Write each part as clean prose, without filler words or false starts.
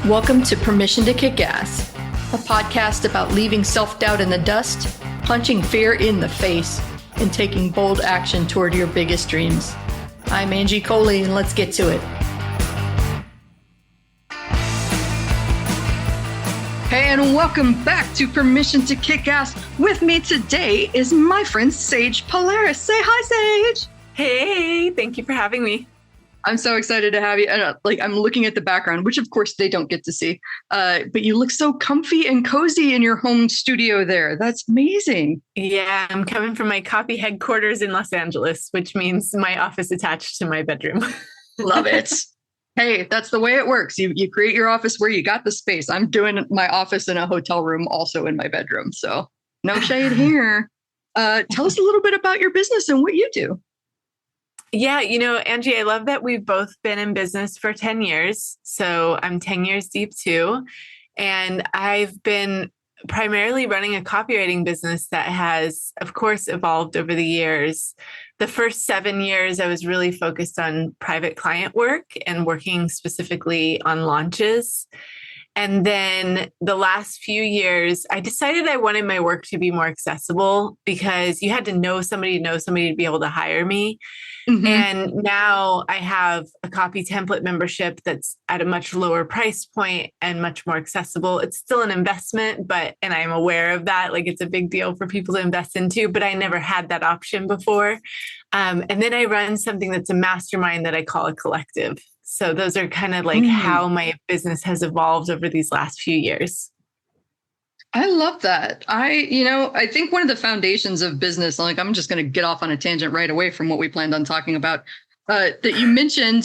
Welcome to Permission to Kick Ass, a podcast about leaving self-doubt in the dust, punching fear in the face, and taking bold action toward your biggest dreams. I'm Angie Coley, and let's get to it. Hey, and welcome back to Permission to Kick Ass. With me today is my friend Sage Polaris. Say hi, Sage. Hey, thank you for having me. I'm so excited to have you. And I'm looking at the background, which of course they don't get to see. But you look so comfy and cozy in your home studio there. That's amazing. Yeah, I'm coming from my copy headquarters in Los Angeles, which means my office attached to my bedroom. Love it. Hey, that's the way it works. You create your office where you got the space. I'm doing my office in a hotel room, also in my bedroom. So no shade here. Tell us a little bit about your business and what you do. Yeah, Angie, I love that we've both been in business for 10 years. So I'm 10 years deep too. And I've been primarily running a copywriting business that has, of course, evolved over the years. The first 7 years, I was really focused on private client work and working specifically on launches. And then the last few years, I decided I wanted my work to be more accessible because you had to know somebody to be able to hire me. Mm-hmm. And now I have a copy template membership that's at a much lower price point and much more accessible. It's still an investment, and I'm aware of that. Like, it's a big deal for people to invest into, but I never had that option before. And then I run something that's a mastermind that I call a collective. So those are kind of like how my business has evolved over these last few years. I love that. I think one of the foundations of business, I'm just going to get off on a tangent right away from what we planned on talking about, that you mentioned,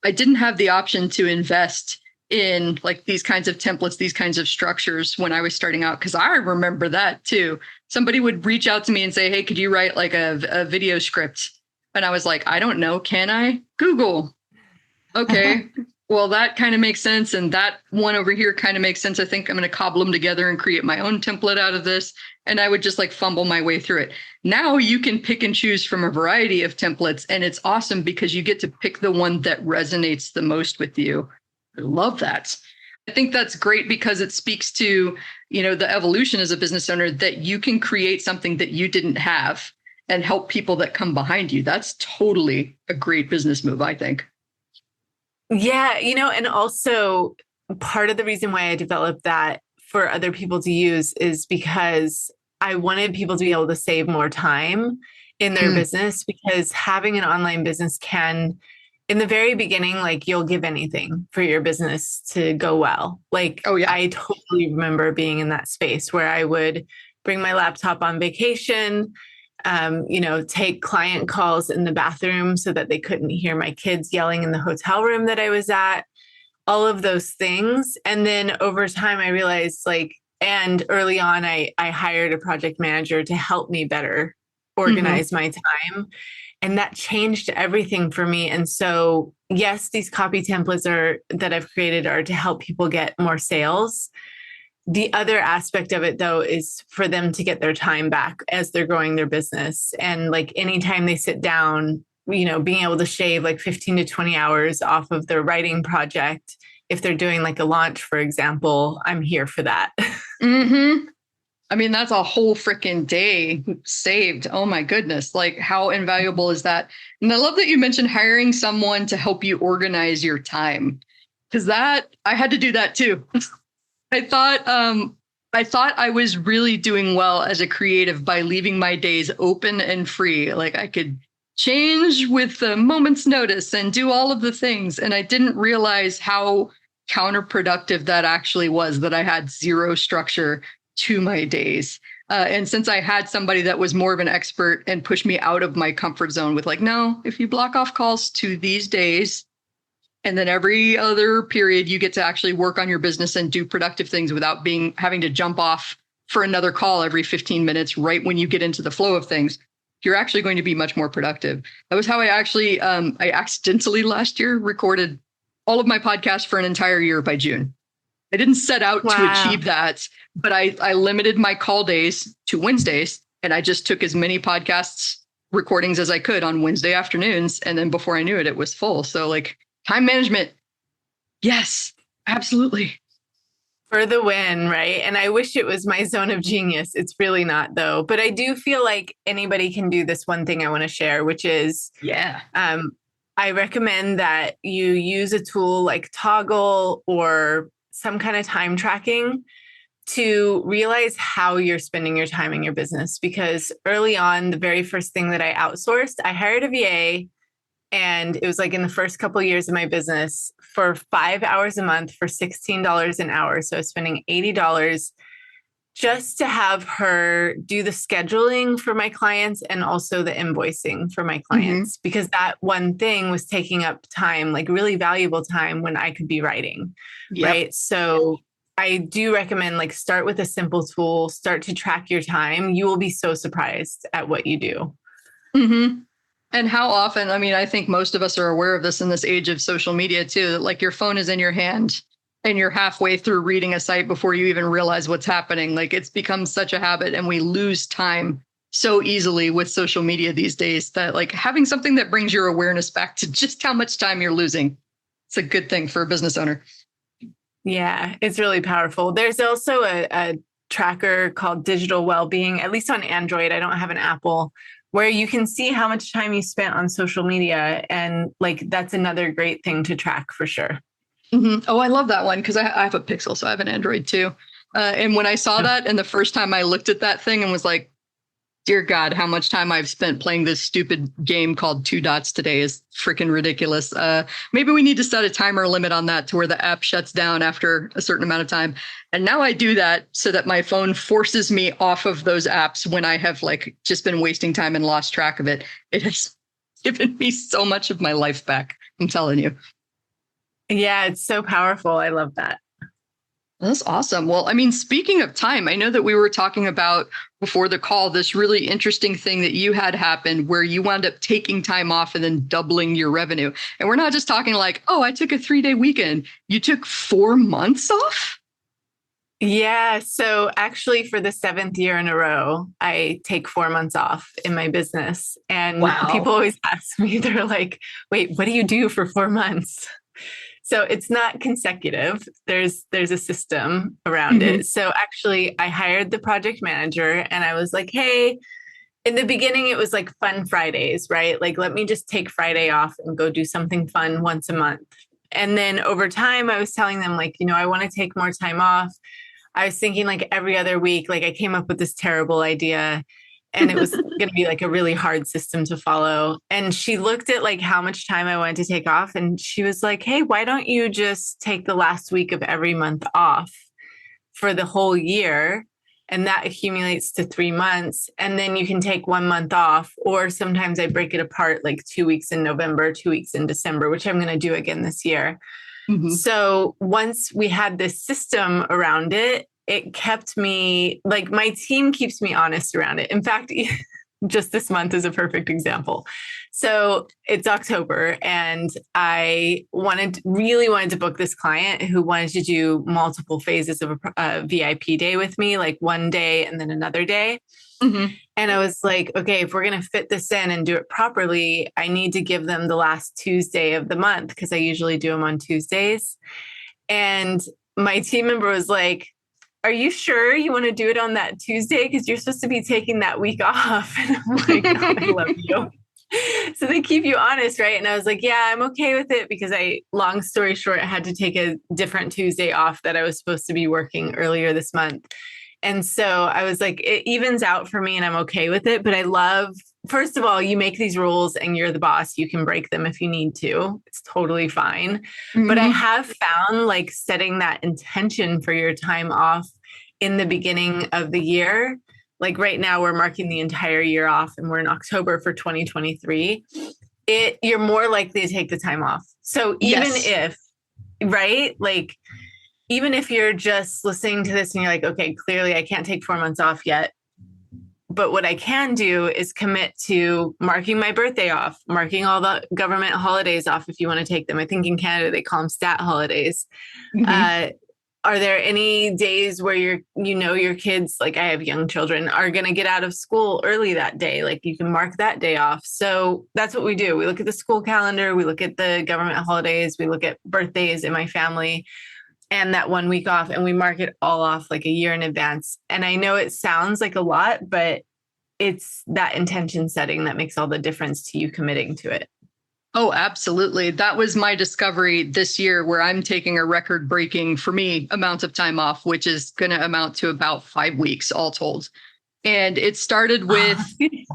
I didn't have the option to invest in like these kinds of templates, these kinds of structures when I was starting out, because I remember that too. Somebody would reach out to me and say, hey, could you write like a video script? And I was like, I don't know. Can I? Google. Okay. Well, that kind of makes sense. And that one over here kind of makes sense. I think I'm going to cobble them together and create my own template out of this. And I would just like fumble my way through it. Now you can pick and choose from a variety of templates. And it's awesome because you get to pick the one that resonates the most with you. I love that. I think that's great because it speaks to, the evolution as a business owner, that you can create something that you didn't have and help people that come behind you. That's totally a great business move, I think. Yeah, and also part of the reason why I developed that for other people to use is because I wanted people to be able to save more time in their business, because having an online business can, in the very beginning, like, you'll give anything for your business to go well. Like, oh yeah, I totally remember being in that space where I would bring my laptop on vacation, take client calls in the bathroom so that they couldn't hear my kids yelling in the hotel room that I was at, all of those things. And then over time, I realized and early on, I hired a project manager to help me better organize my time. And that changed everything for me. And so, yes, these copy templates that I've created are to help people get more sales. The other aspect of it, though, is for them to get their time back as they're growing their business. And like anytime they sit down, being able to shave like 15 to 20 hours off of their writing project, if they're doing like a launch, for example, I'm here for that. Mm-hmm. I mean, that's a whole freaking day saved. Oh, my goodness. Like, how invaluable is that? And I love that you mentioned hiring someone to help you organize your time, because I had to do that, too. I thought I was really doing well as a creative by leaving my days open and free. Like, I could change with a moment's notice and do all of the things. And I didn't realize how counterproductive that actually was, that I had zero structure to my days. And since I had somebody that was more of an expert and pushed me out of my comfort zone with like, no, if you block off calls to these days, and then every other period, you get to actually work on your business and do productive things without having to jump off for another call every 15 minutes, right when you get into the flow of things, you're actually going to be much more productive. That was how I actually, I accidentally last year recorded all of my podcasts for an entire year by June. I didn't set out to achieve that, but I limited my call days to Wednesdays, and I just took as many podcasts recordings as I could on Wednesday afternoons. And then before I knew it, it was full. So like, time management. Yes. Absolutely. For the win, right? And I wish it was my zone of genius. It's really not, though. But I do feel like anybody can do this one thing I want to share, which is Yeah. I recommend that you use a tool like Toggle or some kind of time tracking to realize how you're spending your time in your business. Because early on, the very first thing that I outsourced, I hired a VA, and it was like in the first couple of years of my business for 5 hours a month for $16 an hour. So I was spending $80 just to have her do the scheduling for my clients and also the invoicing for my clients, because that one thing was taking up time, like really valuable time when I could be writing. Yep. Right. So I do recommend like start with a simple tool, start to track your time. You will be so surprised at what you do. Mm-hmm. And how often, I mean, I think most of us are aware of this in this age of social media too, that like your phone is in your hand and you're halfway through reading a site before you even realize what's happening. Like it's become such a habit and we lose time so easily with social media these days that like having something that brings your awareness back to just how much time you're losing. It's a good thing for a business owner. Yeah, it's really powerful. There's also a tracker called Digital Wellbeing, at least on Android. I don't have an Apple, where you can see how much time you spent on social media. And like, that's another great thing to track for sure. Mm-hmm. Oh, I love that one because I have a Pixel, so I have an Android too. And when I saw that, and the first time I looked at that thing and was like, dear God, how much time I've spent playing this stupid game called Two Dots today is freaking ridiculous. Maybe we need to set a timer limit on that to where the app shuts down after a certain amount of time. And now I do that so that my phone forces me off of those apps when I have like just been wasting time and lost track of it. It has given me so much of my life back. I'm telling you. Yeah, it's so powerful. I love that. That's awesome. Well, I mean, speaking of time, I know that we were talking about before the call this really interesting thing that you had happen where you wound up taking time off and then doubling your revenue. And we're not just talking like, oh, I took a 3-day weekend. You took 4 months off? Yeah. So actually, for the seventh year in a row, I take 4 months off in my business. And Wow. people always ask me, they're like, wait, what do you do for 4 months? So it's not consecutive. There's a system around it. So actually, I hired the project manager and I was like, hey, in the beginning, it was like fun Fridays, right? Like, let me just take Friday off and go do something fun once a month. And then over time, I was telling them, like, I want to take more time off. I was thinking like every other week, like I came up with this terrible idea and it was going to be like a really hard system to follow. And she looked at like how much time I wanted to take off. And she was like, hey, why don't you just take the last week of every month off for the whole year? And that accumulates to 3 months. And then you can take 1 month off. Or sometimes I break it apart, like 2 weeks in November, 2 weeks in December, which I'm going to do again this year. So once we had this system around it, it kept me, like my team keeps me honest around it. In fact, just this month is a perfect example. So it's October and I really wanted to book this client who wanted to do multiple phases of a VIP day with me, like one day and then another day. And I was like, okay, if we're going to fit this in and do it properly, I need to give them the last Tuesday of the month because I usually do them on Tuesdays. And my team member was like, are you sure you want to do it on that Tuesday? Because you're supposed to be taking that week off. And I'm like, oh, I love you. So they keep you honest, right? And I was like, yeah, I'm okay with it because long story short, I had to take a different Tuesday off that I was supposed to be working earlier this month. And so I was like, it evens out for me and I'm okay with it. But I love, first of all, you make these rules and you're the boss. You can break them if you need to. It's totally fine. But I have found like setting that intention for your time off in the beginning of the year. Like right now we're marking the entire year off and we're in October for 2023. You're more likely to take the time off. So even if, right, like, even if you're just listening to this and you're like, okay, clearly I can't take 4 months off yet. But what I can do is commit to marking my birthday off, marking all the government holidays off if you want to take them. I think in Canada, they call them stat holidays. Are there any days where your kids, like I have young children, are going to get out of school early that day? Like you can mark that day off. So that's what we do. We look at the school calendar. We look at the government holidays. We look at birthdays in my family. and that 1 week off, and we mark it all off like a year in advance. And I know it sounds like a lot, but it's that intention setting that makes all the difference to you committing to it. Oh, absolutely. That was my discovery this year, where I'm taking a record breaking, for me, amount of time off, which is going to amount to about 5 weeks all told. And it started with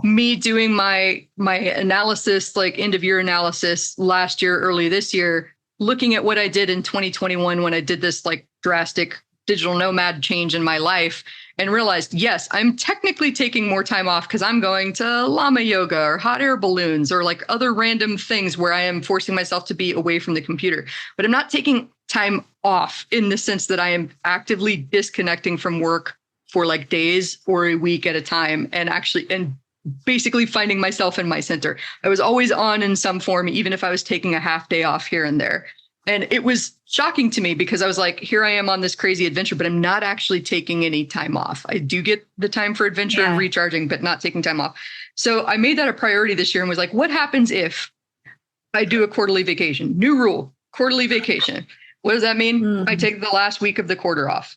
me doing my analysis, like end of year analysis last year, early this year, looking at what I did in 2021 when I did this like drastic digital nomad change in my life, and realized, yes, I'm technically taking more time off because I'm going to llama yoga or hot air balloons or like other random things where I am forcing myself to be away from the computer. But I'm not taking time off in the sense that I am actively disconnecting from work for like days or a week at a time, and basically finding myself in my center. I was always on in some form, even if I was taking a half day off here and there. And it was shocking to me because I was like, here I am on this crazy adventure, but I'm not actually taking any time off. I do get the time for adventure and recharging, but not taking time off. So I made that a priority this year and was like, what happens if I do a quarterly vacation? New rule, quarterly vacation. What does that mean? I take the last week of the quarter off.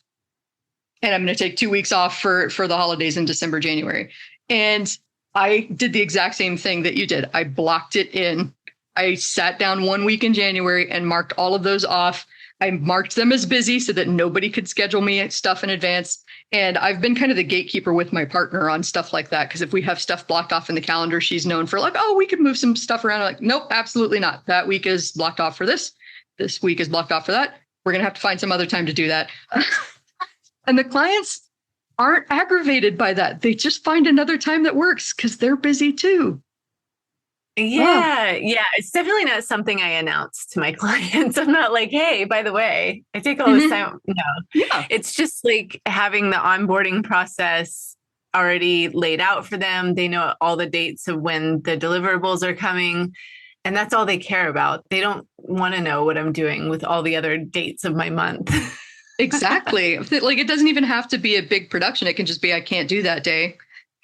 And I'm going to take 2 weeks off for the holidays in December, January. And I did the exact same thing that you did. I blocked it in. I sat down 1 week in January and marked all of those off. I marked them as busy so that nobody could schedule me stuff in advance. And I've been kind of the gatekeeper with my partner on stuff like that. Because if we have stuff blocked off in the calendar, she's known for like, oh, we could move some stuff around. I'm like, nope, absolutely not. That week is blocked off for this. This week is blocked off for that. We're going to have to find some other time to do that. And the clients aren't aggravated by that. They just find another time that works because they're busy too. Yeah. It's definitely not something I announce to my clients. I'm not like, hey, by the way, I take all this time. No, it's just like having the onboarding process already laid out for them. They know all the dates of when the deliverables are coming, and that's all they care about. They don't want to know what I'm doing with all the other dates of my month. Exactly. Like, it doesn't even have to be a big production. It can just be, I can't do that day.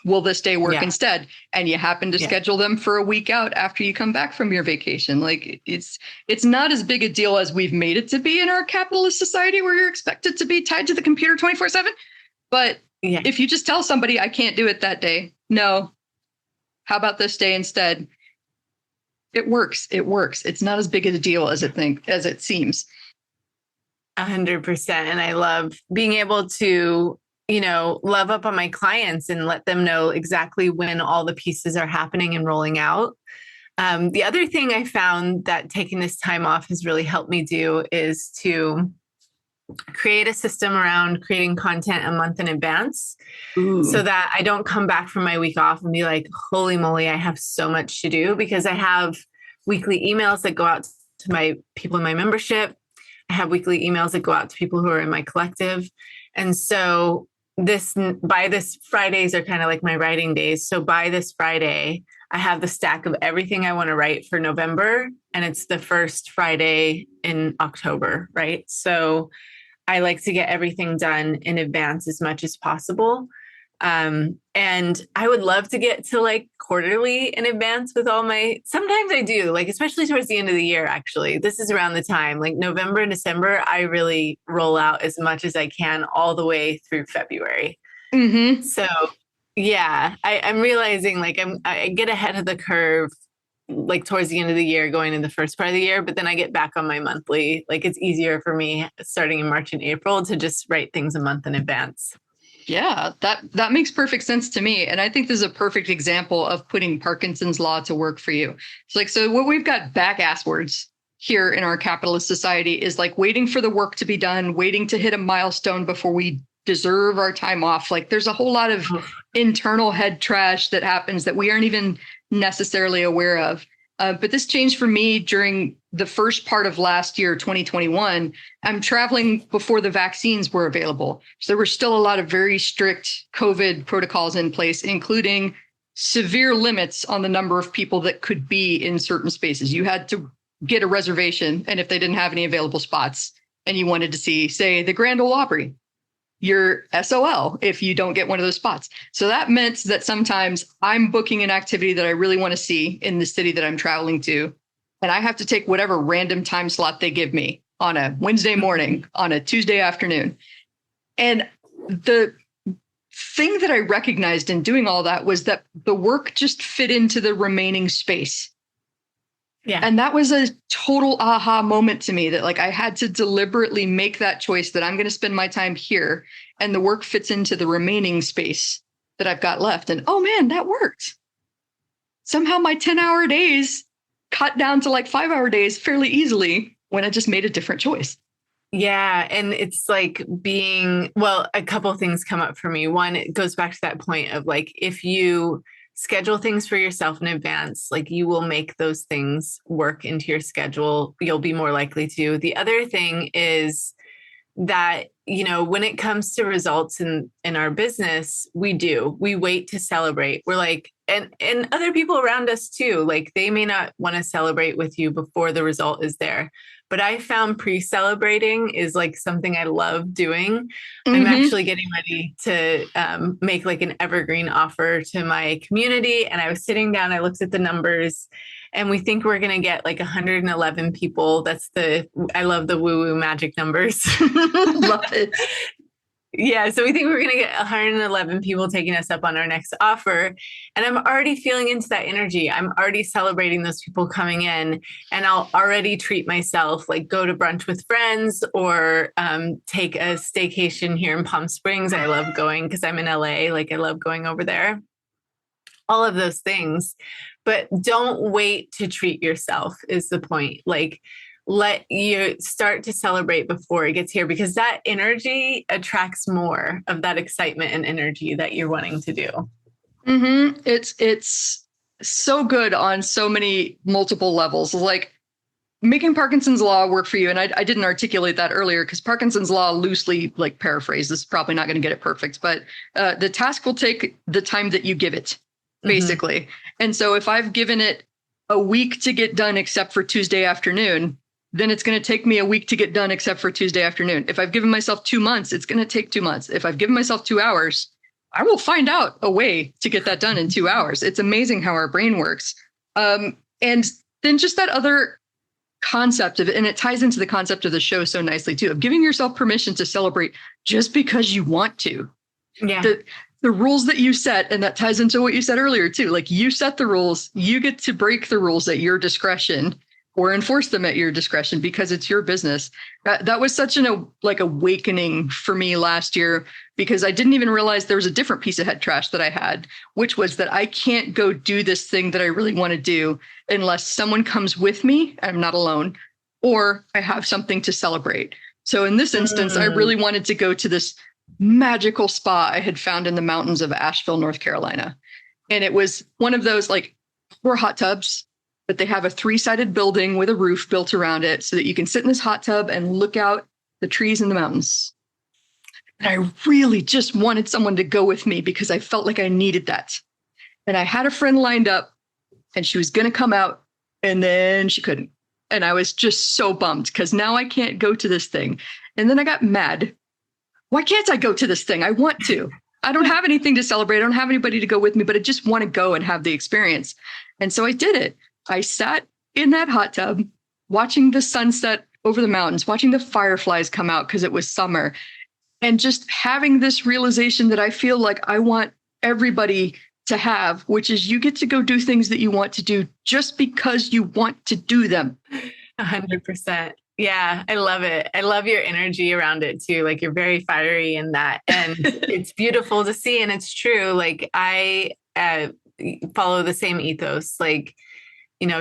Will this day work instead? And you happen to schedule them for a week out after you come back from your vacation. Like, it's not as big a deal as we've made it to be in our capitalist society, where you're expected to be tied to the computer 24/7. But if you just tell somebody, I can't do it that day. No. How about this day instead? It works. It works. It's not as big of a deal as it seems. 100%. And I love being able to, love up on my clients and let them know exactly when all the pieces are happening and rolling out. The other thing I found that taking this time off has really helped me do is to create a system around creating content a month in advance. So that I don't come back from my week off and be like, holy moly, I have so much to do, because I have weekly emails that go out to my people in my membership. I have weekly emails that go out to people who are in my collective. And so by this Fridays are kind of like my writing days. So by this Friday, I have the stack of everything I want to write for November, and it's the first Friday in October, right? So I like to get everything done in advance as much as possible. And I would love to get to like quarterly in advance with sometimes I do, like, especially towards the end of the year, actually. This is around the time, like November and December, I really roll out as much as I can all the way through February. So I'm realizing like I get ahead of the curve, like towards the end of the year, going in the first part of the year, but then I get back on my monthly. Like, it's easier for me starting in March and April to just write things a month in advance. Yeah, that makes perfect sense to me. And I think this is a perfect example of putting Parkinson's law to work for you. So what we've got back-asswards here in our capitalist society is like waiting for the work to be done, waiting to hit a milestone before we deserve our time off. Like, there's a whole lot of internal head trash that happens that we aren't even necessarily aware of. But this changed for me during the first part of last year, 2021. I'm traveling before the vaccines were available. So there were still a lot of very strict COVID protocols in place, including severe limits on the number of people that could be in certain spaces. You had to get a reservation, and if they didn't have any available spots and you wanted to see, say, the Grand Ole Opry, you're SOL if you don't get one of those spots. So that meant that sometimes I'm booking an activity that I really want to see in the city that I'm traveling to, and I have to take whatever random time slot they give me. on a Wednesday morning, on a Tuesday afternoon. And the thing that I recognized in doing all that was that the work just fit into the remaining space. Yeah. And that was a total aha moment to me, that like I had to deliberately make that choice that I'm going to spend my time here, and the work fits into the remaining space that I've got left. And oh man, that worked. Somehow my 10-hour days cut down to like 5-hour days fairly easily when I just made a different choice. Yeah. And it's like a couple of things come up for me. One, it goes back to that point of like, if you schedule things for yourself in advance, like you will make those things work into your schedule. You'll be more likely to. The other thing is that, when it comes to results in our business, we wait to celebrate. We're like, and other people around us too, like they may not want to celebrate with you before the result is there. But I found pre-celebrating is like something I love doing. I'm actually getting ready to make like an evergreen offer to my community. And I was sitting down, I looked at the numbers, and we think we're going to get like 111 people. I love the woo-woo magic numbers. Love it. Yeah. So we think we're going to get 111 people taking us up on our next offer. And I'm already feeling into that energy. I'm already celebrating those people coming in, and I'll already treat myself, like go to brunch with friends or take a staycation here in Palm Springs. I love going because I'm in LA. Like I love going over there. All of those things. But don't wait to treat yourself is the point. Like, let you start to celebrate before it gets here, because that energy attracts more of that excitement and energy that you're wanting to do. It's so good on so many multiple levels. Like making Parkinson's law work for you. And I didn't articulate that earlier because Parkinson's law, loosely like paraphrased, this is probably not going to get it perfect, but the task will take the time that you give it, basically. And so if I've given it a week to get done, except for Tuesday afternoon, then it's going to take me a week to get done, except for Tuesday afternoon. If I've given myself 2 months, it's going to take 2 months. If I've given myself 2 hours, I will find out a way to get that done in 2 hours. It's amazing how our brain works. And then just that other concept of it, and it ties into the concept of the show so nicely too, of giving yourself permission to celebrate just because you want to. Yeah. The rules that you set, and that ties into what you said earlier too, like you set the rules, you get to break the rules at your discretion or enforce them at your discretion because it's your business. That was such an awakening for me last year, because I didn't even realize there was a different piece of head trash that I had, which was that I can't go do this thing that I really want to do unless someone comes with me, I'm not alone, or I have something to celebrate. So in this instance, I really wanted to go to this magical spa I had found in the mountains of Asheville, North Carolina. And it was one of those like 4 hot tubs, but they have a 3-sided building with a roof built around it so that you can sit in this hot tub and look out the trees in the mountains. And I really just wanted someone to go with me because I felt like I needed that. And I had a friend lined up and she was going to come out, and then she couldn't. And I was just so bummed because now I can't go to this thing. And then I got mad. Why can't I go to this thing? I want to. I don't have anything to celebrate. I don't have anybody to go with me, but I just want to go and have the experience. And so I did it. I sat in that hot tub, watching the sunset over the mountains, watching the fireflies come out because it was summer, and just having this realization that I feel like I want everybody to have, which is you get to go do things that you want to do just because you want to do them. 100%. Yeah, I love it. I love your energy around it too. Like you're very fiery in that, and it's beautiful to see. And it's true. Like I follow the same ethos, like,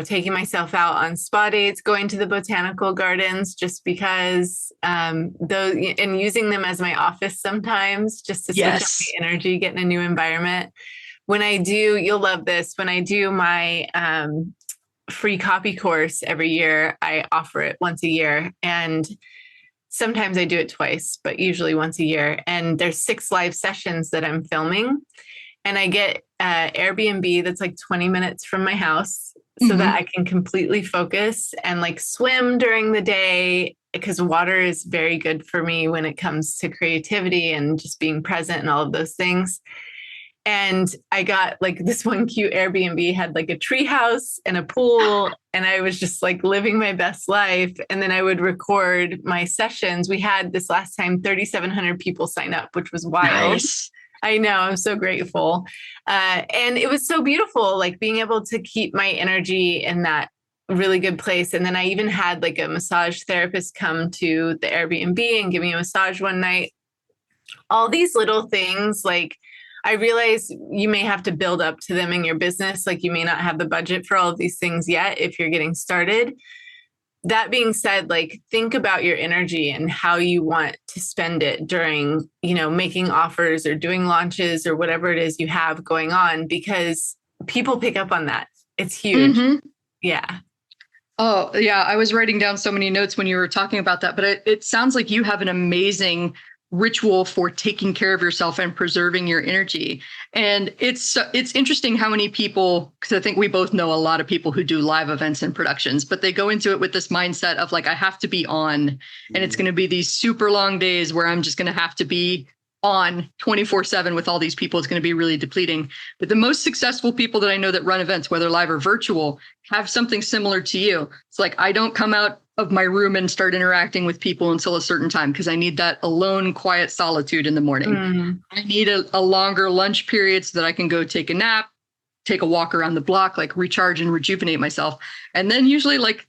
taking myself out on spa dates, going to the botanical gardens just because, and using them as my office sometimes just to switch up the energy, get in a new environment. When I do, you'll love this. When I do my free copy course every year, I offer it once a year, and sometimes I do it twice, but usually once a year. And there's 6 live sessions that I'm filming, and I get Airbnb that's like 20 minutes from my house so that I can completely focus and like swim during the day, because water is very good for me when it comes to creativity and just being present and all of those things. And I got like this one cute Airbnb had like a tree house and a pool. And I was just like living my best life. And then I would record my sessions. We had this last time 3,700 people sign up, which was wild. Nice. I know. I'm so grateful. And it was so beautiful, like being able to keep my energy in that really good place. And then I even had like a massage therapist come to the Airbnb and give me a massage one night. All these little things, like I realize you may have to build up to them in your business. Like you may not have the budget for all of these things yet if you're getting started. That being said, like think about your energy and how you want to spend it during, making offers or doing launches or whatever it is you have going on, because people pick up on that. It's huge. Mm-hmm. Yeah. Oh, yeah. I was writing down so many notes when you were talking about that, but it sounds like you have an amazing ritual for taking care of yourself and preserving your energy. And it's interesting how many people, because I think we both know a lot of people who do live events and productions, but they go into it with this mindset of like, I have to be on, and it's going to be these super long days where I'm just going to have to be on 24/7 with all these people. It's going to be really depleting. But the most successful people that I know that run events, whether live or virtual, have something similar to you. It's like, I don't come out of my room and start interacting with people until a certain time because I need that alone, quiet solitude in the morning. I need a longer lunch period so that I can go take a nap, take a walk around the block, like recharge and rejuvenate myself. And then usually like,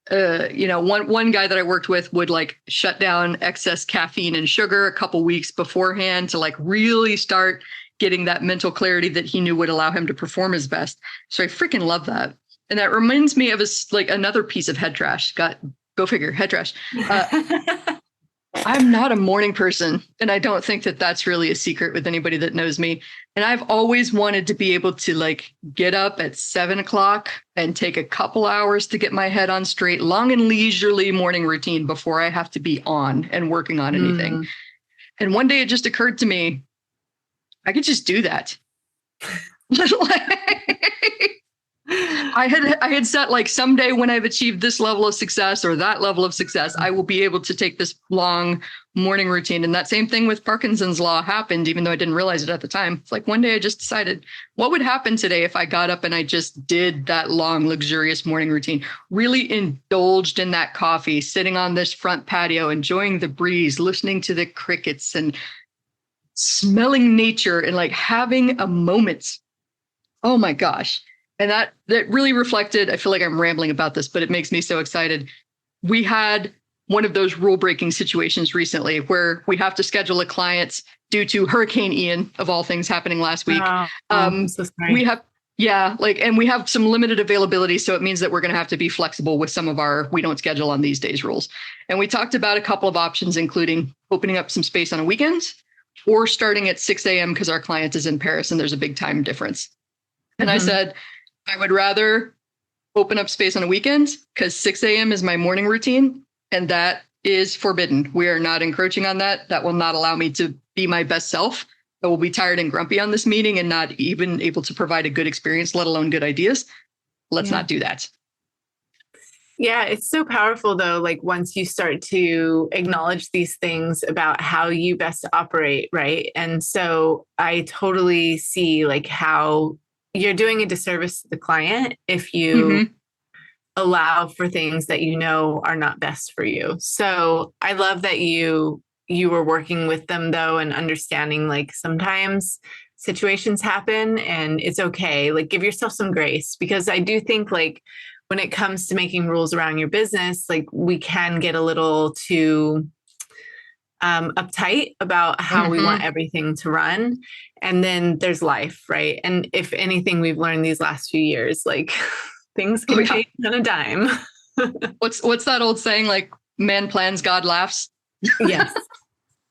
one guy that I worked with would like shut down excess caffeine and sugar a couple weeks beforehand to like really start getting that mental clarity that he knew would allow him to perform his best. So I freaking love that. And that reminds me of another piece of head trash. Go figure, head trash. I'm not a morning person, and I don't think that that's really a secret with anybody that knows me. And I've always wanted to be able to like get up at 7:00 and take a couple hours to get my head on straight, long and leisurely morning routine before I have to be on and working on anything. And one day it just occurred to me, I could just do that. I had set like someday when I've achieved this level of success or that level of success, I will be able to take this long morning routine. And that same thing with Parkinson's law happened, even though I didn't realize it at the time. It's like one day I just decided what would happen today if I got up and I just did that long, luxurious morning routine, really indulged in that coffee, sitting on this front patio, enjoying the breeze, listening to the crickets and smelling nature and like having a moment. Oh my gosh. And that really reflected, I feel like I'm rambling about this, but it makes me so excited. We had one of those rule breaking situations recently where we have to schedule a client due to Hurricane Ian, of all things, happening last week. So sorry. And we have some limited availability. So it means that we're going to have to be flexible with some of our we don't schedule on these days rules. And we talked about a couple of options, including opening up some space on a weekend or starting at 6 a.m. because our client is in Paris and there's a big time difference. And I said, I would rather open up space on a weekend because 6 a.m. is my morning routine, and that is forbidden. We are not encroaching on that. That will not allow me to be my best self. I will be tired and grumpy on this meeting and not even able to provide a good experience, let alone good ideas. Let's not do that. Yeah, it's so powerful, though, like once you start to acknowledge these things about how you best operate, right? And so I totally see like how you're doing a disservice to the client if you allow for things that you know are not best for you. So I love that you were working with them though, and understanding like sometimes situations happen and it's okay. Like give yourself some grace, because I do think like when it comes to making rules around your business, like we can get a little too uptight about how we want everything to run. And then there's life, right? And if anything, we've learned these last few years, like things can change on a dime. What's that old saying? Like, man plans, God laughs. Yes,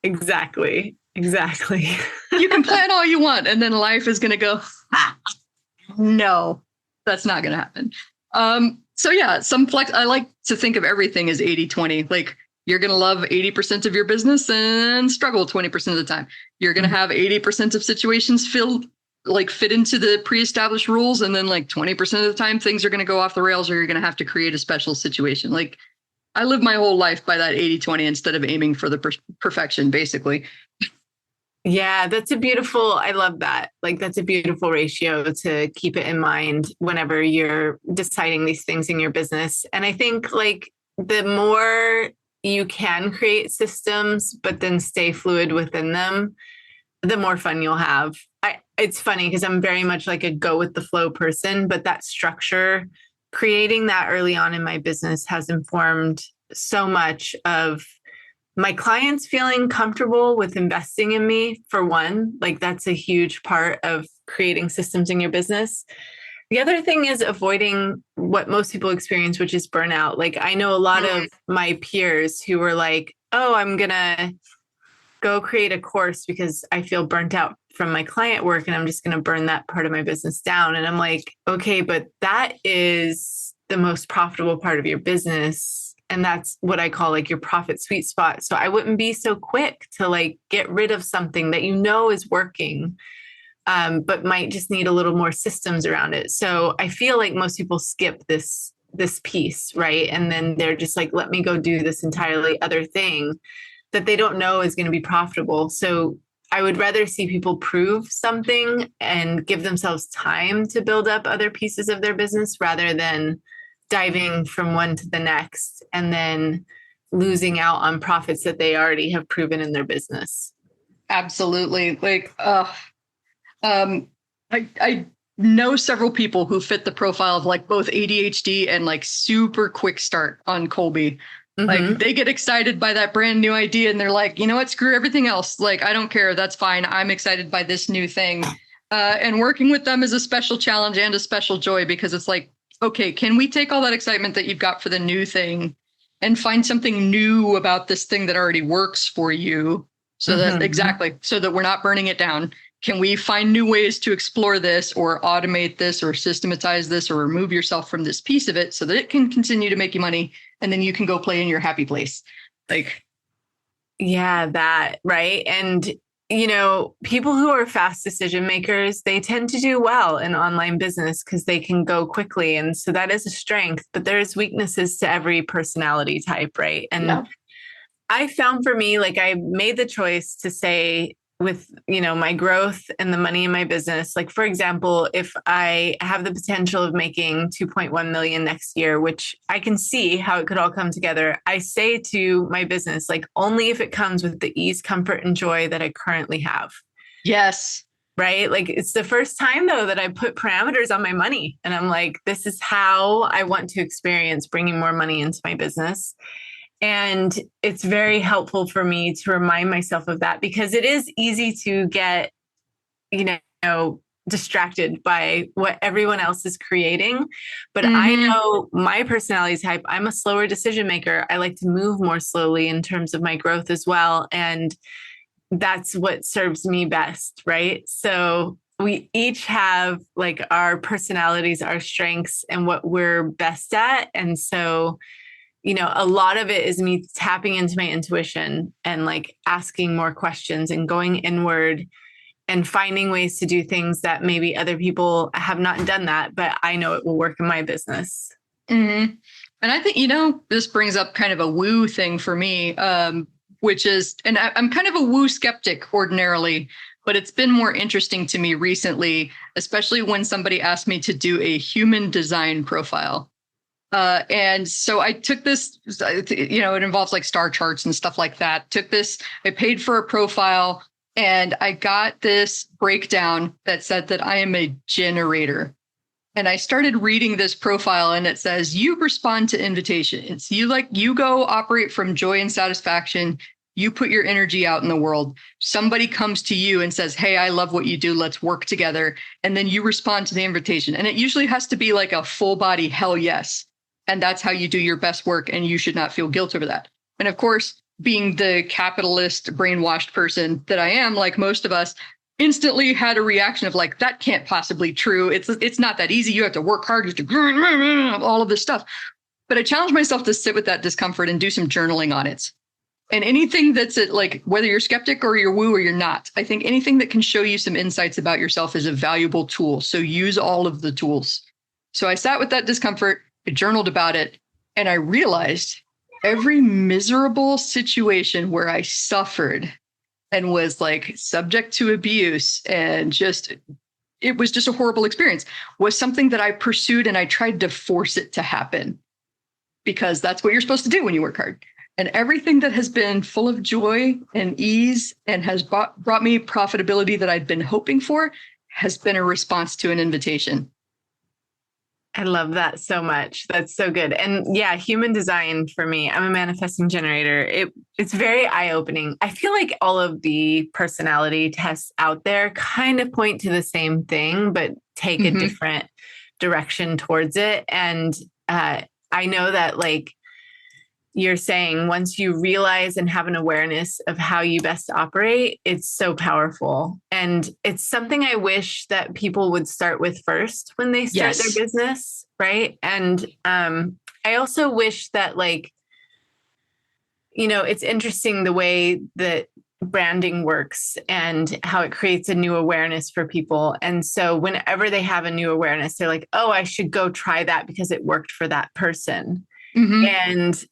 exactly. You can plan all you want, and then life is going to go, no, that's not going to happen. So yeah, some flex. I like to think of everything as 80-20. Like, you're going to love 80% of your business and struggle 20% of the time. You're going to have 80% of situations fit into the pre-established rules. And then like 20% of the time, things are going to go off the rails, or you're going to have to create a special situation. Like I live my whole life by that 80-20 instead of aiming for the perfection, basically. Yeah, I love that. Like, that's a beautiful ratio to keep it in mind whenever you're deciding these things in your business. And I think, like, the more you can create systems, but then stay fluid within them, the more fun you'll have. It's funny because I'm very much like a go with the flow person, but that structure, creating that early on in my business has informed so much of my clients feeling comfortable with investing in me, for one. Like, that's a huge part of creating systems in your business. The other thing is avoiding what most people experience, which is burnout. Like, I know a lot of my peers who were like, oh, I'm going to go create a course because I feel burnt out from my client work and I'm just going to burn that part of my business down. And I'm like, okay, but that is the most profitable part of your business. And that's what I call like your profit sweet spot. So I wouldn't be so quick to like get rid of something that you know is working, but might just need a little more systems around it. So I feel like most people skip this piece, right? And then they're just like, let me go do this entirely other thing that they don't know is going to be profitable. So I would rather see people prove something and give themselves time to build up other pieces of their business rather than diving from one to the next and then losing out on profits that they already have proven in their business. Absolutely. Like, I know several people who fit the profile of like both ADHD and like super quick start on Colby. Like, they get excited by that brand new idea and they're like, you know what, screw everything else. Like, I don't care. That's fine. I'm excited by this new thing. And working with them is a special challenge and a special joy because it's like, okay, can we take all that excitement that you've got for the new thing and find something new about this thing that already works for you? So that exactly, so that we're not burning it down. Can we find new ways to explore this or automate this or systematize this or remove yourself from this piece of it so that it can continue to make you money and then you can go play in your happy place? Like, yeah, that, right. And, you know, people who are fast decision makers, they tend to do well in online business because they can go quickly. And so that is a strength, but there's weaknesses to every personality type, right? And yeah. I found for me, like, I made the choice to say, with, you know, my growth and the money in my business, like, for example, if I have the potential of making 2.1 million next year, which I can see how it could all come together, I say to my business, like, only if it comes with the ease, comfort, and joy that I currently have. Yes. Right. Like, it's the first time though that I put parameters on my money and I'm like, this is how I want to experience bringing more money into my business. And it's very helpful for me to remind myself of that because it is easy to get, you know, distracted by what everyone else is creating. But I know my personality type, I'm a slower decision maker. I like to move more slowly in terms of my growth as well. And that's what serves me best. Right. So we each have like our personalities, our strengths, and what we're best at. And so, you know, a lot of it is me tapping into my intuition and like asking more questions and going inward and finding ways to do things that maybe other people have not done that, but I know it will work in my business. And I think, you know, this brings up kind of a woo thing for me, which is, and I'm kind of a woo skeptic ordinarily, but it's been more interesting to me recently, especially when somebody asked me to do a human design profile. And so I took this, you know, it involves like star charts and stuff like that. Took this, I paid for a profile and I got this breakdown that said that I am a generator. And I started reading this profile and it says, you respond to invitations. You go operate from joy and satisfaction. You put your energy out in the world. Somebody comes to you and says, hey, I love what you do. Let's work together. And then you respond to the invitation. And it usually has to be like a full body hell yes. And that's how you do your best work. And you should not feel guilt over that. And of course, being the capitalist brainwashed person that I am, like most of us, instantly had a reaction of like, that can't possibly be true. It's not that easy. You have to work hard. You have to all of this stuff. But I challenged myself to sit with that discomfort and do some journaling on it. And anything that's like, whether you're skeptic or you're woo or you're not, I think anything that can show you some insights about yourself is a valuable tool. So use all of the tools. So I sat with that discomfort. I journaled about it, and I realized every miserable situation where I suffered and was like subject to abuse and just it was just a horrible experience, was something that I pursued and I tried to force it to happen because that's what you're supposed to do when you work hard. And everything that has been full of joy and ease and has brought me profitability that I'd been hoping for has been a response to an invitation. I love that so much. That's so good. And yeah, human design for me, I'm a manifesting generator. It's very eye-opening. I feel like all of the personality tests out there kind of point to the same thing, but take a different direction towards it. And I know that like you're saying, once you realize and have an awareness of how you best operate, it's so powerful. And it's something I wish that people would start with first when they start their business, right? And I also wish that like, you know, it's interesting the way that branding works and how it creates a new awareness for people. And so whenever they have a new awareness, they're like, oh, I should go try that because it worked for that person. And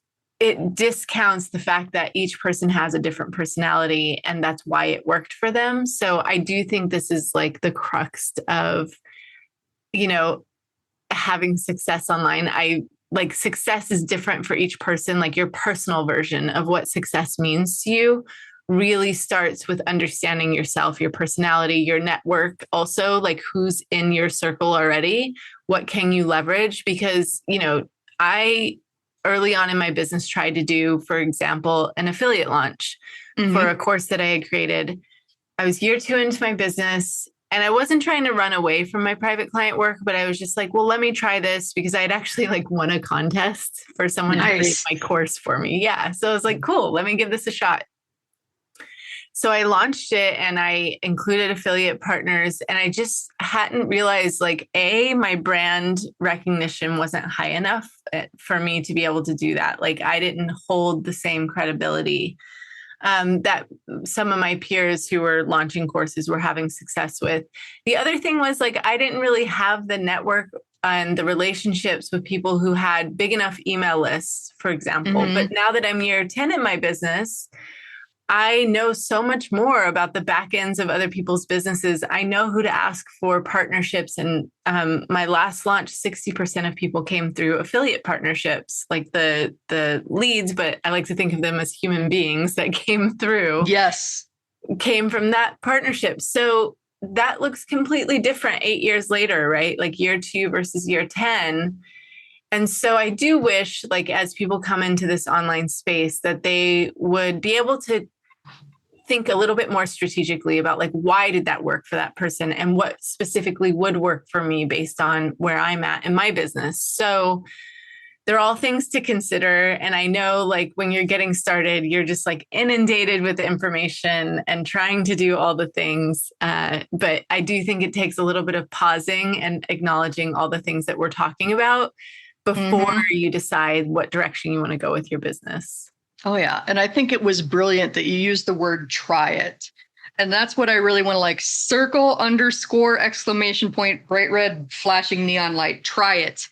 it discounts the fact that each person has a different personality and that's why it worked for them. So I do think this is like the crux of, you know, having success online. Like success is different for each person. Like your personal version of what success means to you really starts with understanding yourself, your personality, your network, also like who's in your circle already. What can you leverage? Because, you know, early on in my business tried to do, for example, an affiliate launch for a course that I had created. I was year 2 into my business and I wasn't trying to run away from my private client work, but I was just like, well, let me try this because I had actually like won a contest for someone to create my course for me. Yeah. So I was like, cool, let me give this a shot. So I launched it and I included affiliate partners and I just hadn't realized like, my brand recognition wasn't high enough for me to be able to do that. Like I didn't hold the same credibility that some of my peers who were launching courses were having success with. The other thing was like, I didn't really have the network and the relationships with people who had big enough email lists, for example. But now that I'm year 10 in my business, I know so much more about the back ends of other people's businesses. I know who to ask for partnerships. And my last launch, 60% of people came through affiliate partnerships, like the leads, but I like to think of them as human beings that came through. Yes. Came from that partnership. So that looks completely different 8 years later, right? Like year 2 versus year 10. And so I do wish, like, as people come into this online space, that they would be able to think a little bit more strategically about like, why did that work for that person and what specifically would work for me based on where I'm at in my business. So they're all things to consider. And I know like when you're getting started, you're just like inundated with information and trying to do all the things. But I do think it takes a little bit of pausing and acknowledging all the things that we're talking about before you decide what direction you want to go with your business. Oh, yeah. And I think it was brilliant that you used the word try it. And that's what I really want to like circle, underscore, exclamation point, bright red flashing neon light. Try it.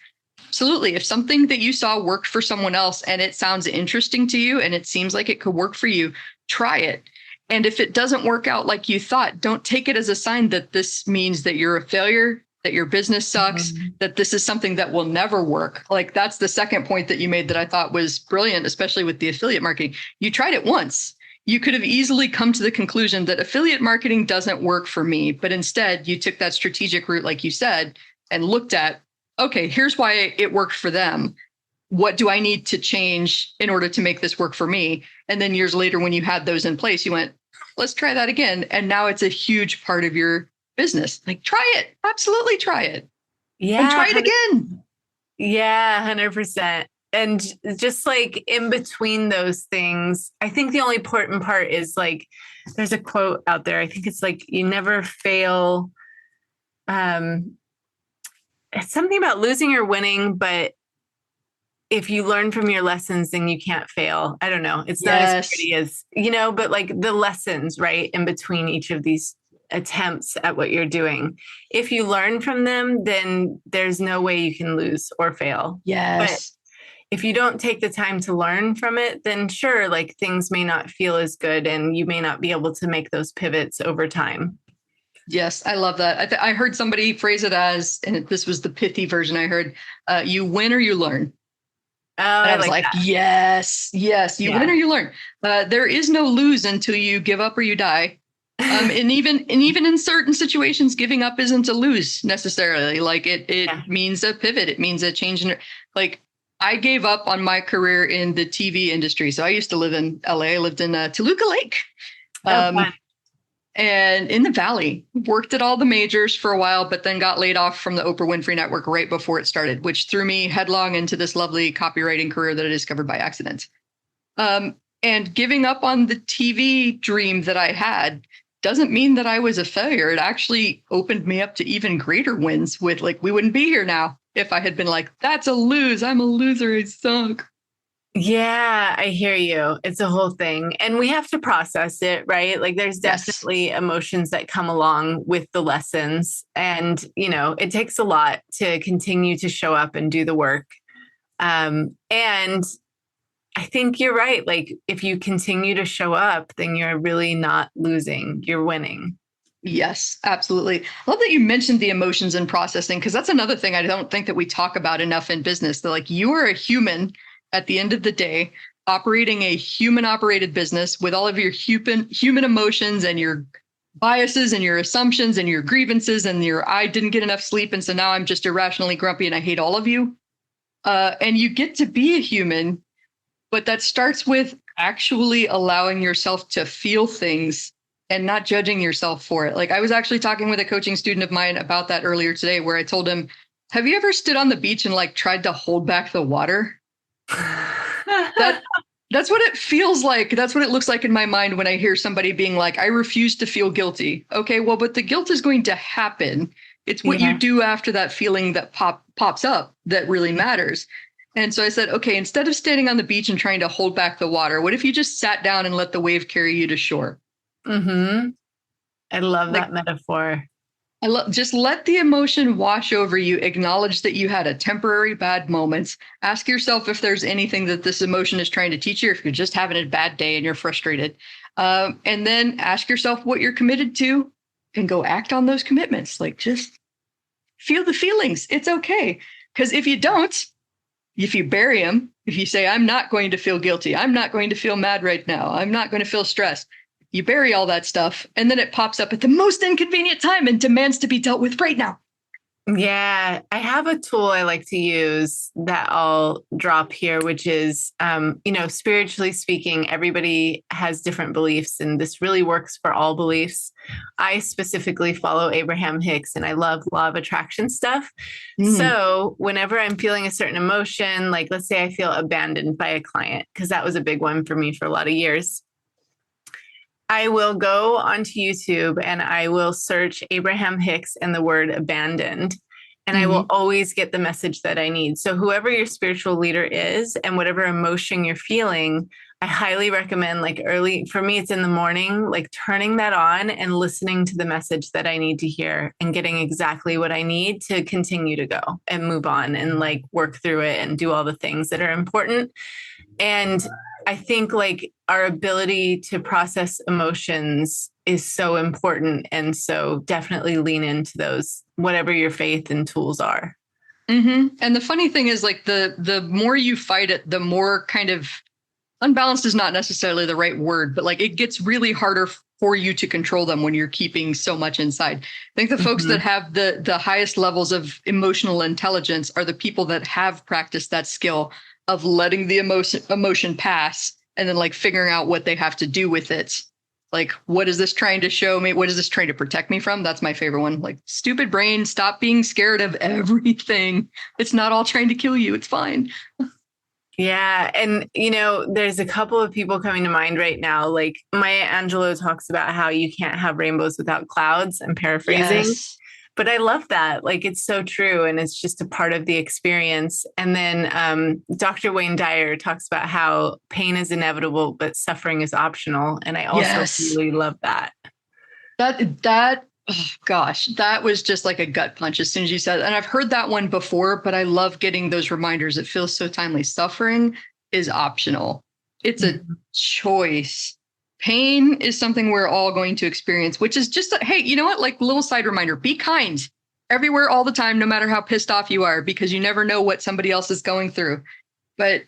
Absolutely. If something that you saw worked for someone else and it sounds interesting to you and it seems like it could work for you, try it. And if it doesn't work out like you thought, don't take it as a sign that this means that you're a failure, that your business sucks, that this is something that will never work. Like that's the second point that you made that I thought was brilliant, especially with the affiliate marketing. You tried it once. You could have easily come to the conclusion that affiliate marketing doesn't work for me, but instead you took that strategic route, like you said, and looked at, okay, here's why it worked for them. What do I need to change in order to make this work for me? And then years later, when you had those in place, you went, let's try that again. And now it's a huge part of your business. Like, try it. Absolutely try it. Yeah. And try it again. Yeah, 100%. And just like in between those things, I think the only important part is like, there's a quote out there. I think it's like, you never fail. It's something about losing or winning, but if you learn from your lessons, then you can't fail. I don't know. It's not as pretty as, you know, but like the lessons, right, in between each of these attempts at what you're doing. If you learn from them, then there's no way you can lose or fail. Yes. if you don't take the time to learn from it, then sure, like things may not feel as good and you may not be able to make those pivots over time. Yes, I love that. I heard somebody phrase it as, and this was the pithy version I heard, you win or you learn. Oh, And I I was like like, that. yes, you win Yeah. or you learn. There is no lose until you give up or you die. And even in certain situations, giving up isn't a lose necessarily. Like it Yeah. means a pivot. It means a change in, like, I gave up on my career in the TV industry. So I used to live in LA. I lived in Toluca Lake. Oh, Um, fun. and in the Valley, worked at all the majors for a while, but then got laid off from the Oprah Winfrey Network right before it started, which threw me headlong into this lovely copywriting career that I discovered by accident. And giving up on the TV dream that I had doesn't mean that I was a failure. It actually opened me up to even greater wins with, like, we wouldn't be here now if I had been like, that's a lose. I'm a loser. I suck. Yeah, I hear you. It's a whole thing. And we have to process it, right? Like there's Yes. definitely emotions that come along with the lessons. And, it takes a lot to continue to show up and do the work. And I think you're right. Like if you continue to show up, then you're really not losing, you're winning. Yes, absolutely. I love that you mentioned the emotions and processing, because that's another thing I don't think that we talk about enough in business. That, like, you are a human at the end of the day, operating a human operated business with all of your human emotions and your biases and your assumptions and your grievances and your I didn't get enough sleep and so now I'm just irrationally grumpy and I hate all of you. And you get to be a human, but that starts with actually allowing yourself to feel things and not judging yourself for it. Like, I was actually talking with a coaching student of mine about that earlier today, where I told him, have you ever stood on the beach and like tried to hold back the water? That that's what it feels like. That's what it looks like in my mind when I hear somebody being like, I refuse to feel guilty. Okay, well, but the guilt is going to happen. It's what you Yeah. do after that feeling that pops up that really matters. And so I said, okay, instead of standing on the beach and trying to hold back the water, what if you just sat down and let the wave carry you to shore? Mm-hmm. I love Like, that metaphor. just let the emotion wash over you. Acknowledge that you had a temporary bad moment. Ask yourself if there's anything that this emotion is trying to teach you, if you're just having a bad day and you're frustrated. And then ask yourself what you're committed to and go act on those commitments. Like, just feel the feelings. It's okay. Because if you don't, if you bury them, if you say, I'm not going to feel guilty, I'm not going to feel mad right now, I'm not going to feel stressed, you bury all that stuff, and then it pops up at the most inconvenient time and demands to be dealt with right now. Yeah, I have a tool I like to use that I'll drop here, which is, spiritually speaking, everybody has different beliefs, and this really works for all beliefs. I specifically follow Abraham Hicks, and I love law of attraction stuff. Mm. So whenever I'm feeling a certain emotion, like let's say I feel abandoned by a client, because that was a big one for me for a lot of years. I will go onto YouTube and I will search Abraham Hicks and the word abandoned, and I will always get the message that I need. So, whoever your spiritual leader is and whatever emotion you're feeling, I highly recommend, like early, for me, it's in the morning, like turning that on and listening to the message that I need to hear and getting exactly what I need to continue to go and move on and like work through it and do all the things that are important. And I think like our ability to process emotions is so important. And so definitely lean into those, whatever your faith and tools are. Mm-hmm. And the funny thing is, like, the more you fight it, the more kind of unbalanced is not necessarily the right word, but like it gets really harder for you to control them when you're keeping so much inside. I think the folks that have the highest levels of emotional intelligence are the people that have practiced that skill of letting the emotion pass and then like figuring out what they have to do with it. Like, what is this trying to show me? What is this trying to protect me from? That's my favorite one. Like, stupid brain, stop being scared of everything. It's not all trying to kill you. It's fine. Yeah. And, there's a couple of people coming to mind right now. Like Maya Angelou talks about how you can't have rainbows without clouds. I'm paraphrasing. Yes. But I love that. Like, it's so true. And it's just a part of the experience. And then Dr. Wayne Dyer talks about how pain is inevitable, but suffering is optional. And I also Yes. really love that. That Oh, gosh, that was just like a gut punch as soon as you said it. And I've heard that one before, but I love getting those reminders. It feels so timely. Suffering is optional. It's a choice. Pain is something we're all going to experience, which is just, hey, you know what? Like little side reminder, be kind everywhere all the time, no matter how pissed off you are, because you never know what somebody else is going through. But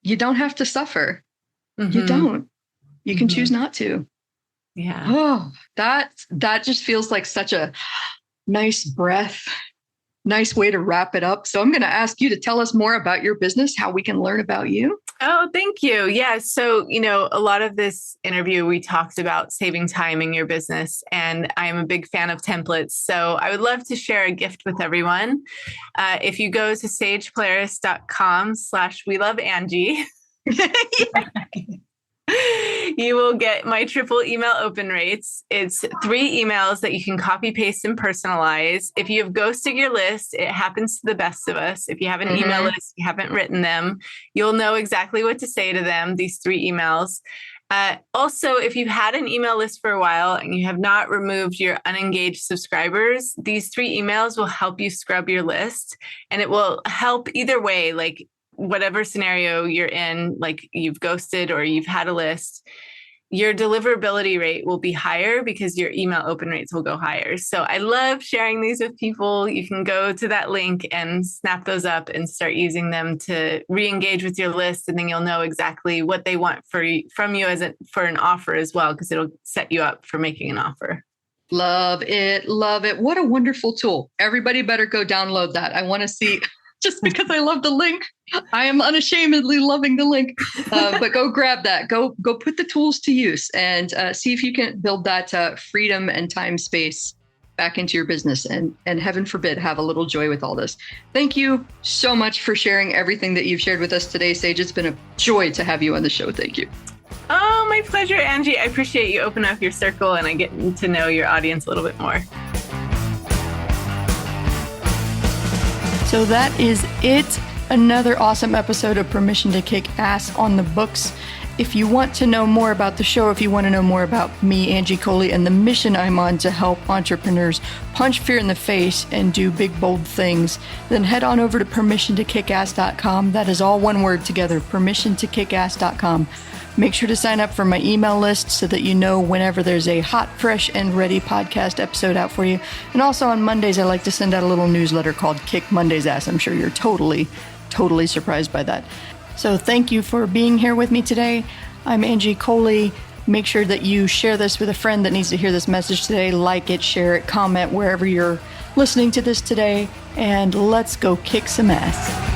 you don't have to suffer. You don't. You can choose not to. Yeah. Oh, that just feels like such a nice breath, nice way to wrap it up. So I'm going to ask you to tell us more about your business, how we can learn about you. Oh, thank you. Yeah. So, a lot of this interview, we talked about saving time in your business, and I'm a big fan of templates. So I would love to share a gift with everyone. If you go to sagepolaris.com/weloveangie, you will get my triple email open rates. It's 3 emails that you can copy, paste, and personalize. If you have ghosted your list, it happens to the best of us. If you have an email list, you haven't written them, you'll know exactly what to say to them, these 3 emails. Also, if you've had an email list for a while and you have not removed your unengaged subscribers, these 3 emails will help you scrub your list, and it will help either way, like whatever scenario you're in, like you've ghosted or you've had a list, your deliverability rate will be higher because your email open rates will go higher. So I love sharing these with people. You can go to that link and snap those up and start using them to re-engage with your list. And then you'll know exactly what they want from you for an offer as well, because it'll set you up for making an offer. Love it. Love it. What a wonderful tool. Everybody better go download that. I want to see, just because I love the link. I am unashamedly loving the link, but go grab that. Go put the tools to use and see if you can build that freedom and time space back into your business, and heaven forbid, have a little joy with all this. Thank you so much for sharing everything that you've shared with us today, Sage. It's been a joy to have you on the show. Thank you. Oh, my pleasure, Angie. I appreciate you opening up your circle and I get to know your audience a little bit more. So that is it. Another awesome episode of Permission to Kick Ass on the books. If you want to know more about the show, if you want to know more about me, Angie Coley, and the mission I'm on to help entrepreneurs punch fear in the face and do big, bold things, then head on over to permissiontokickass.com. That is all one word together, permissiontokickass.com. Make sure to sign up for my email list so that you know whenever there's a hot, fresh, and ready podcast episode out for you. And also on Mondays, I like to send out a little newsletter called Kick Monday's Ass. I'm sure you're totally surprised by that. So thank you for being here with me today. I'm Angie Coley. Make sure that you share this with a friend that needs to hear this message today. Like it, share it, comment wherever you're listening to this today, and let's go kick some ass.